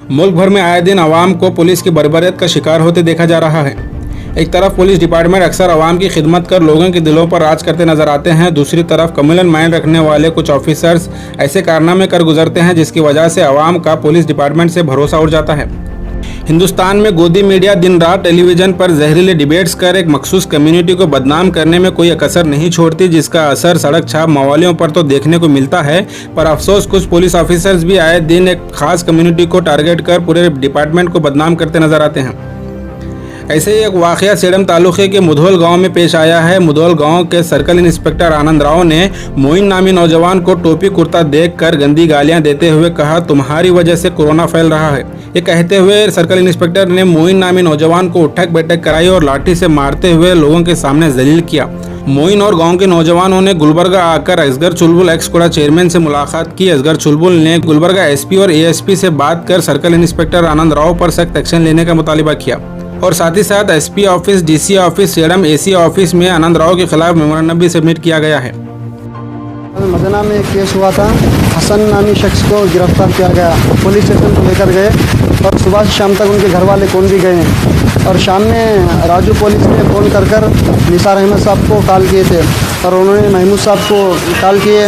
मुल्क भर में आए दिन आवाम को पुलिस की बर्बरियत का शिकार होते देखा जा रहा है। एक तरफ पुलिस डिपार्टमेंट अक्सर आवाम की खिदमत कर लोगों के दिलों पर राज करते नजर आते हैं, दूसरी तरफ कम्युनल माइंड रखने वाले कुछ ऑफिसर्स ऐसे कारनामे कर गुजरते हैं जिसकी वजह से आवाम का पुलिस डिपार्टमेंट से भरोसा उठ जाता है। हिंदुस्तान में गोदी मीडिया दिन रात टेलीविजन पर जहरीले डिबेट्स कर एक मखसूस कम्युनिटी को बदनाम करने में कोई कसर नहीं छोड़ती, जिसका असर सड़क छाप मवालियों पर तो देखने को मिलता है। पर अफसोस कुछ पुलिस ऑफिसर्स भी आए दिन एक खास कम्युनिटी को टारगेट कर पूरे डिपार्टमेंट को बदनाम करते नजर आते हैं। ऐसे ही एक वाकया सेडम तालुके के मुधोल गांव में पेश आया है। मुधोल गांव के सर्कल इंस्पेक्टर आनंद राव ने मोइन नामी नौजवान को टोपी कुर्ता देखकर गंदी गालियां देते हुए कहा, तुम्हारी वजह से कोरोना फैल रहा है। ये कहते हुए सर्कल इंस्पेक्टर ने मोइन नामी नौजवान को उठक बैठक कराई और लाठी से मारते हुए लोगों के सामने जलील किया। मोइन और गांव के नौजवानों ने गुलबर्गा आकर असगर चुलबुल एक्स कोड़ा चेयरमैन से मुलाकात की। असगर चुलबुल ने गुलबर्गा एसपी और एएसपी से बात कर सर्कल इंस्पेक्टर आनंद राव पर सख्त एक्शन लेने का मुतालिबा किया और साथ ही साथ SP office, DC office, sedum AC office में आनंद राव के खिलाफ मेमोरेंडम भी सबमिट किया गया है। मदना में एक केस हुआ था, हसन नामी शख्स को गिरफ्तार किया गया। पुलिस स्टेशन को लेकर गए और सुबह से शाम तक उनके घर वाले कौन भी गए और शाम में राजू पुलिस ने फ़ोन कर निसार अहमद साहब को कॉल किए थे और उन्होंने महमूद साहब को कॉल किए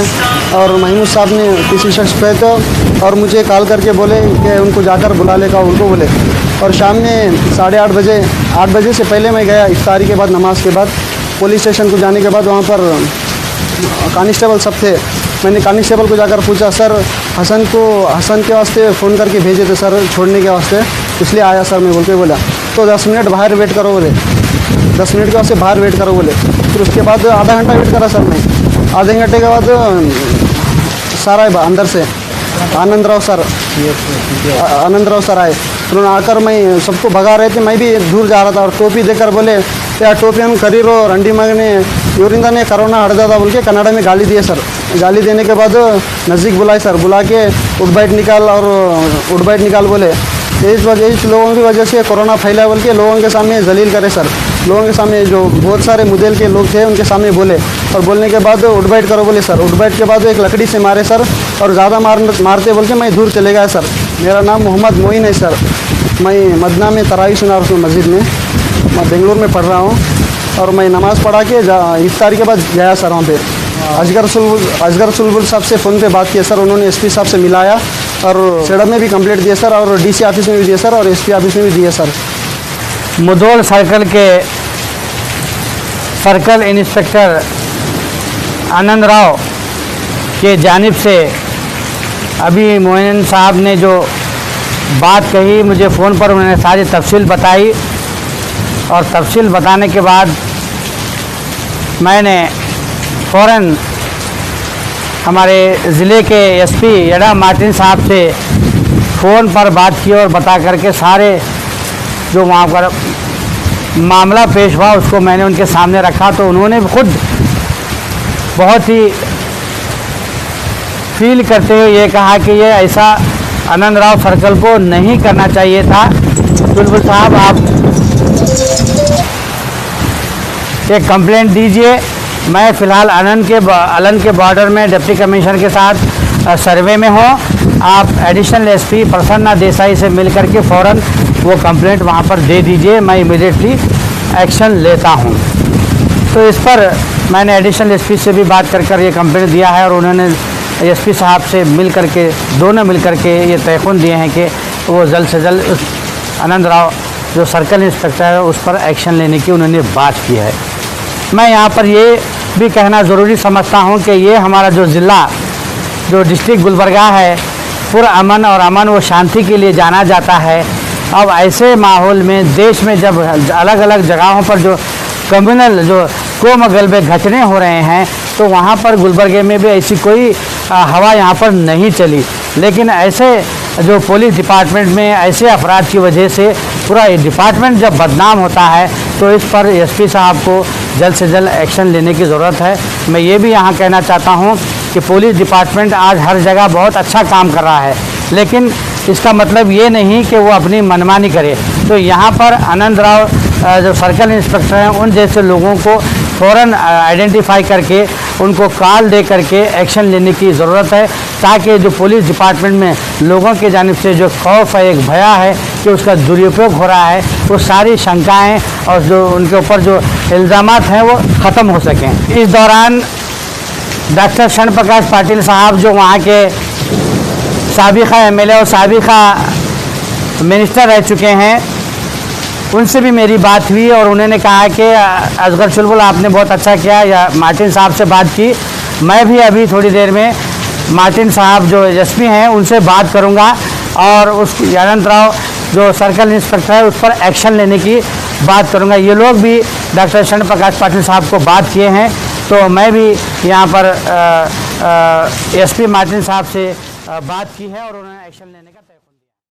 और महमूद साहब ने किसी शख्स पे तो और मुझे कॉल करके बोले कि उनको जाकर बुला लेगा, उनको बोले। और शाम में 8:30 बजे 8 बजे से पहले मैं गया, इफ्तारी के बाद, नमाज के बाद पुलिस स्टेशन को जाने के बाद वहाँ पर कांस्टेबल सब थे। मैंने कांस्टेबल को जाकर पूछा, सर हसन के वास्ते फ़ोन करके भेजे थे सर छोड़ने के वास्ते, इसलिए आया सर मैं बोला। तो 10 मिनट बाहर वेट करो बोले, 10 मिनट के वास्ते बाहर वेट करो बोले। फिर उसके बाद आधा घंटा वेट करा सर मैं। आधे घंटे के बाद सर आए अंदर से, आनंद राव सर आए। उन्होंने आकर मैं सबको भगा रहे थे, मैं भी दूर जा रहा था और टोपी देकर बोले, यार टोपी हम करीरो रंडी मगने यूरिंदा ने कोरोना हट जाता बोल के कन्नड़ा में गाली दिए सर। गाली देने के बाद नज़दीक बुलाए सर, बुला के उठ बैठ निकाल बोले। इस लोगों की वजह से कोरोना फैला बोल के लोगों के सामने जलील करे सर। लोगों के सामने जो बहुत सारे मुदेल के लोग थे उनके सामने बोले और बोलने के बाद उठ बैठ करो बोले सर। उठ बैठ के बाद एक लकड़ी से मारे सर और ज़्यादा मारते बोल के मैं दूर चले गया सर। मेरा नाम मोहम्मद मोइन है सर। मैं मदना में तरावी सुना रहा हूँ मस्जिद में, मैं बेंगलोर में पढ़ रहा हूँ और मैं नमाज़ पढ़ा के इफ्तारी के बाद गया सर वहाँ पे। असगर चुलबुल साहब से फ़ोन पे बात किया सर, उन्होंने एसपी साहब से मिलाया और सेडम में भी कंप्लेंट दिया सर और डीसी ऑफिस में भी दिया सर और एसपी ऑफिस में भी दिया सर। मुधोल सर्कल के सर्कल इंस्पेक्टर आनंद राव के जानिब से अभी मोइन साहब ने जो बात कही, मुझे फ़ोन पर उन्होंने सारी तफसील बताई और तफसील बताने के बाद मैंने फ़ौरन हमारे ज़िले के एसपी यड़ा मार्टिन साहब से फ़ोन पर बात की और बता करके सारे जो वहाँ पर मामला पेश हुआ उसको मैंने उनके सामने रखा। तो उन्होंने खुद बहुत ही फील करते हुए ये कहा कि ये ऐसा आनंद राव सर्कल को नहीं करना चाहिए था। चुलबुल साहब आप एक कंप्लेंट दीजिए। मैं फ़िलहाल अलन के बॉर्डर में डिप्टी कमिश्नर के साथ सर्वे में हूँ। आप एडिशनल एसपी प्रसन्ना देसाई से मिल कर के फ़ौरन वो कंप्लेंट वहाँ पर दे दीजिए, मैं इमीडिएटली एक्शन लेता हूँ। तो इस पर मैंने एडिशनल एसपी से भी बात कर ये कंप्लेंट दिया है और उन्होंने एसपी साहब से दोनों मिल कर के ये तयख़ुन दिए हैं कि वो जल्द से जल्द उस आनंद राव जो सर्कल इंस्पेक्टर है उस पर एक्शन लेने की उन्होंने बात की है। मैं यहाँ पर ये भी कहना ज़रूरी समझता हूँ कि ये हमारा जो ज़िला जो डिस्ट्रिक्ट गुलबर्गा है पुरअमन और अमन व शांति के लिए जाना जाता है। अब ऐसे माहौल में देश में जब अलग अलग जगहों पर जो कम्युनल जो कोम गलबे घटने हो रहे हैं तो वहाँ पर गुलबर्गे में भी ऐसी कोई हवा यहाँ पर नहीं चली। लेकिन ऐसे जो पुलिस डिपार्टमेंट में ऐसे अफराद की वजह से पूरा डिपार्टमेंट जब बदनाम होता है तो इस पर एसपी साहब को जल्द से जल्द एक्शन लेने की ज़रूरत है। मैं ये भी यहाँ कहना चाहता हूँ कि पुलिस डिपार्टमेंट आज हर जगह बहुत अच्छा काम कर रहा है, लेकिन इसका मतलब ये नहीं कि वो अपनी मनमानी करे। तो यहाँ पर आनंद राव जो सर्कल इंस्पेक्टर हैं उन जैसे लोगों को फ़ौरन आइडेंटिफाई करके उनको कॉल दे करके एक्शन लेने की ज़रूरत है। ताकि जो पुलिस डिपार्टमेंट में लोगों की जानिब से जो खौफ है, एक भया है कि उसका दुरुपयोग हो रहा है, वो सारी शंकाएं और जो उनके ऊपर जो इल्ज़ामात हैं वो ख़त्म हो सकें। इस दौरान डॉक्टर क्षण प्रकाश पाटिल साहब जो वहाँ के साबिक़ा एमएलए और साबिक़ा मिनिस्टर रह चुके हैं, उनसे भी मेरी बात हुई और उन्होंने कहा कि असगर चुलबुल आपने बहुत अच्छा किया, या मार्टिन साहब से बात की। मैं भी अभी थोड़ी देर में मार्टिन साहब जो एसपी हैं उनसे बात करूंगा और उस अनंत राव जो सर्कल इंस्पेक्टर है उस पर एक्शन लेने की बात करूंगा। ये लोग भी डॉक्टर क्षण प्रकाश पाटिल साहब को बात किए हैं, तो मैं भी यहाँ पर एसपी मार्टिन साहब से बात की है और उन्होंने एक्शन लेने का